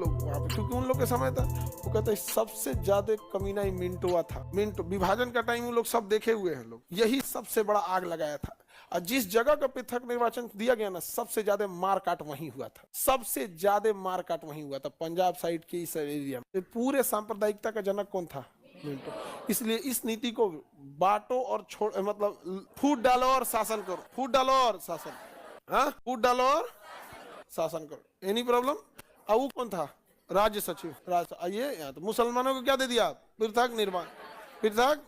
लोग वहां पे, क्योंकि उन लोग के समय था, वो कहते हैं सबसे ज्यादा कमीना ही मिंटोआ था। मिंटो विभाजन का टाइम वो लोग सब देखे हुए हैं लोग, यही सबसे बड़ा आग लगाया था। और जिस जगह का पृथक निर्वाचन दिया गया ना, सबसे ज्यादा मारकाट वहीं हुआ था, सबसे ज्यादा मारकाट वहीं हुआ था, पंजाब साइड के इस एरिया में। पूरे सांप्रदायिकता का जनक कौन था? मिंटो। इसलिए इस नीति को बांटो और छोड़, मतलब फूट डालो और शासन करो, फूट डालो और शासन, हाँ फूट डालो और शासन करो, एनी प्रॉब्लम। अब वो कौन था? राज्य सचिव। आइए यहाँ तो मुसलमानों को क्या दे दिया? पृथक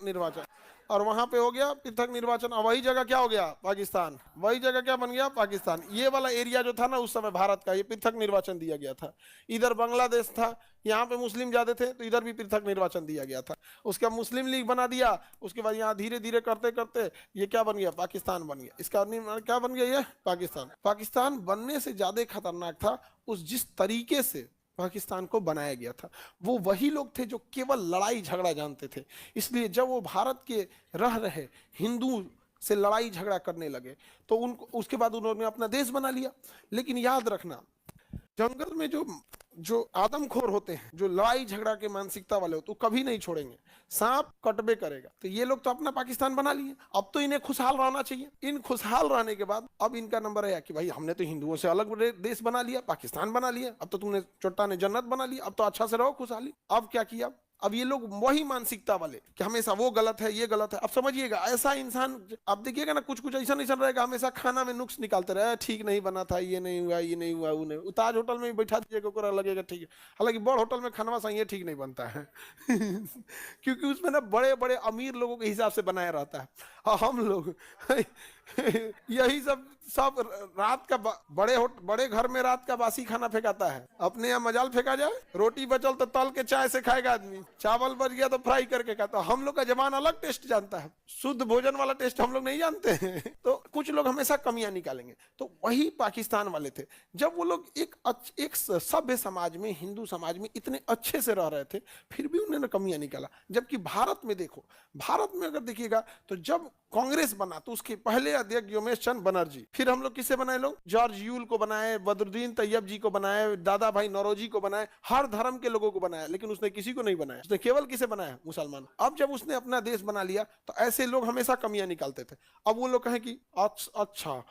निर्वाचन। और वहां पे हो गया पृथक निर्वाचन। और वही जगह क्या हो गया? पाकिस्तान। वही जगह क्या बन गया? पाकिस्तान। ये वाला एरिया जो था ना उस समय भारत का, ये पृथक निर्वाचन दिया गया था। इधर बांग्लादेश था, यहाँ पे मुस्लिम ज्यादा थे तो इधर भी पृथक निर्वाचन दिया गया था। उसका मुस्लिम लीग बना दिया, उसके बाद यहाँ धीरे धीरे करते करते ये क्या बन गया? पाकिस्तान बन गया। इसका क्या बन गया? ये पाकिस्तान। पाकिस्तान बनने से ज्यादा खतरनाक था उस जिस तरीके से पाकिस्तान को बनाया गया था। वो वही लोग थे जो केवल लड़ाई झगड़ा जानते थे। इसलिए जब वो भारत के रह रहे हिंदू से लड़ाई झगड़ा करने लगे तो उनको, उसके बाद उन्होंने अपना देश बना लिया। लेकिन याद रखना, जंगल में जो आदमखोर होते हैं, जो लड़ाई झगड़ा के मानसिकता वाले होते, वो कभी नहीं छोड़ेंगे, सांप कटबे करेगा। तो ये लोग तो अपना पाकिस्तान बना लिए, अब तो इन्हें खुशहाल रहना चाहिए। इन खुशहाल रहने के बाद अब इनका नंबर है कि भाई हमने तो हिंदुओं से अलग देश बना लिया, पाकिस्तान बना लिया, अब तो तुमने चोट्टा ने जन्नत बना लिया, अब तो अच्छा से रहो खुशहाली। अब क्या किया? अब ये लोग वही मानसिकता वाले कि हमेशा वो गलत है, ये गलत है। अब समझिएगा, ऐसा इंसान आप देखिएगा ना, कुछ कुछ ऐसा रहेगा, हमेशा खाना में नुक्स निकालते रहे, ठीक नहीं बना था, ये नहीं हुआ, ये नहीं हुआ, वो नहीं। ताज होटल में बैठा दीजिएगा, लगेगा ठीक है, हालांकि बड़ होटल में खाना सही ठीक नहीं बनता है क्योंकि उसमें ना बड़े बड़े अमीर लोगों के हिसाब से बनाया रहता है। और हम लोग यही सब रात का बड़े घर में रात का बासी खाना फेंकाता है। अपने यहाँ मजाल फेंका जाए, रोटी बचल तो तल के चाय से खाएगा आदमी, चावल बच गया तो फ्राई करके खाता। हम लोग का जबान अलग टेस्ट जानता है, शुद्ध भोजन वाला टेस्ट हम लोग नहीं जानते हैं तो कुछ लोग हमेशा कमियां निकालेंगे। तो वही पाकिस्तान वाले थे, जब वो लोग एक सभ्य समाज में, हिंदू समाज में इतने अच्छे से रह रहे थे, फिर भी उन्होंने कमियां निकाला। जबकि भारत में देखो, भारत में अगर देखिएगा तो जब कांग्रेस बना तो उसके पहले अध्यक्ष योमेश चंद बनर्जी, फिर हम लोग किसे बनाए? लोग जॉर्ज यूल को बनाए, बदरुद्दीन तैयब जी को बनाए, दादा भाई नौरोजी को बनाए, हर धर्म के लोगों को बनाया। लेकिन उसने किसी को नहीं बनाया, उसने केवल किसे बनाया? मुसलमान। अब जब उसने अपना देश बना लिया तो ऐसे लोग हमेशा कमियां निकालते थे। अब वो लोग कहें कि अच्छा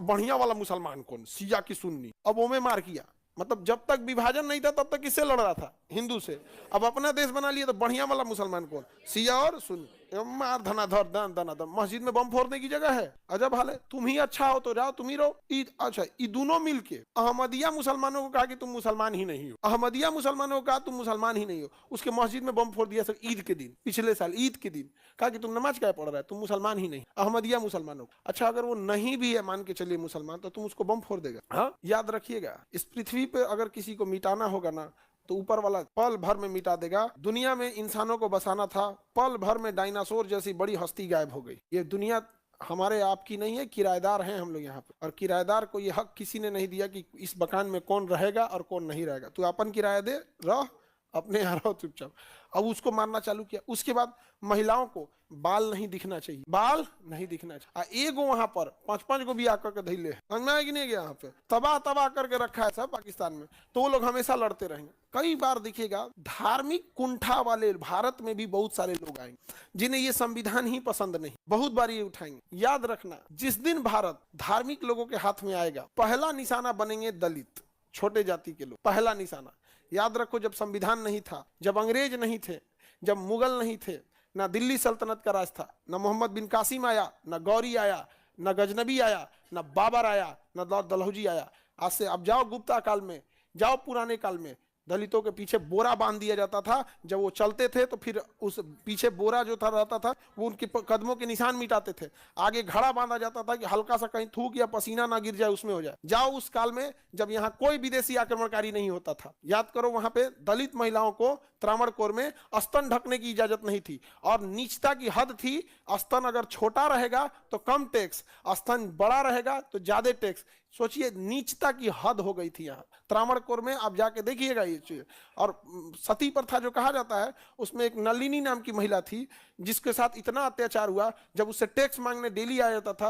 बढ़िया वाला मुसलमान कौन? शिया की सुन्नी। अब वो में मार किया, मतलब जब तक विभाजन नहीं था तब तक किससे लड़ रहा था? हिंदू से। अब अपना देश बना लिया तो बढ़िया वाला मुसलमान कौन? शिया और सुन्नी। मार धनाधर दनाधर, मस्जिद में बम फोड़ने की जगह है। अजब हाल है। तुम ही अच्छा हो तो जाओ, तुम ही रहो। अच्छा, ये दोनों मिलके अहमदिया मुसलमानों को कहा कि तुम मुसलमान ही नहीं हो, अहमदिया मुसलमानों को कहा तुम मुसलमान ही नहीं हो। उसके मस्जिद में बम फोड़ दिया सर ईद के दिन, पिछले साल ईद के दिन, कहा कि तुम नमाज क्या पढ़ रहा है, तुम मुसलमान ही नहीं। अहमदिया मुसलमानों को। अच्छा, अगर वो नहीं भी है, मान के चलिए मुसलमान, तो तुम उसको बम फोड़ देगा? हाँ, याद रखिएगा, इस पृथ्वी पे अगर किसी को मिटाना होगा ना तो ऊपर वाला पल भर में मिटा देगा। दुनिया में इंसानों को बसाना था, पल भर में डायनासोर जैसी बड़ी हस्ती गायब हो गई। ये दुनिया हमारे आपकी नहीं है, किराएदार हैं हम लोग यहाँ पे। और किराएदार को ये हक किसी ने नहीं दिया कि इस मकान में कौन रहेगा और कौन नहीं रहेगा। तू अपन किराया दे, रह, अपने यहाँ रहो चुपचाप। अब उसको मारना चालू किया। उसके बाद महिलाओं को बाल नहीं दिखना चाहिए, बाल नहीं दिखना चाहिए। एगो वहां पर 5-5 को भी आकर के धैले है कि नहीं गया, यहाँ पे तबाह करके रखा है सब पाकिस्तान में। तो वो लोग हमेशा लड़ते रहेंगे। कई बार दिखेगा धार्मिक कुंठा वाले भारत में भी बहुत सारे लोग आएंगे जिन्हें ये संविधान ही पसंद नहीं, बहुत बार ये उठाएंगे। याद रखना, जिस दिन भारत धार्मिक लोगों के हाथ में आएगा, पहला निशाना बनेंगे दलित, छोटे जाति के लोग, पहला निशाना। याद रखो, जब संविधान नहीं था, जब अंग्रेज नहीं थे, जब मुगल नहीं थे, ना दिल्ली सल्तनत का राज था, ना मोहम्मद बिन कासिम आया, ना गौरी आया, ना गजनबी आया, ना बाबर आया, ना दलहौजी आया। आज से अब जाओ गुप्ता काल में, जाओ पुराने काल में, दलितों के पीछे बोरा बांध दिया जाता था। जब वो चलते थे तो फिर उस पीछे बोरा जो था रहता था, वो उनके कदमों के निशान मिटाते थे। आगे घड़ा बांधा जाता था कि हल्का सा कहीं थूक या पसीना ना गिर जाए, उसमें हो जाए। जाओ उस काल में जब यहाँ कोई विदेशी आक्रमणकारी नहीं होता था। याद करो, वहां पे दलित महिलाओं को त्रावणकोर में स्तन ढकने की इजाजत नहीं थी और नीचता की हद थी। स्तन अगर छोटा रहेगा तो कम टैक्स, स्तन बड़ा रहेगा तो ज्यादा टैक्स। सोचिए, नीचता की हद हो गई थी यहाँ त्रावणकोर में। आप जाके देखिएगा ये चीज। और सती प्रथा जो कहा जाता है, उसमें एक नलिनी नाम की महिला थी जिसके साथ इतना अत्याचार हुआ, जब उससे टैक्स मांगने डेली आया जाता था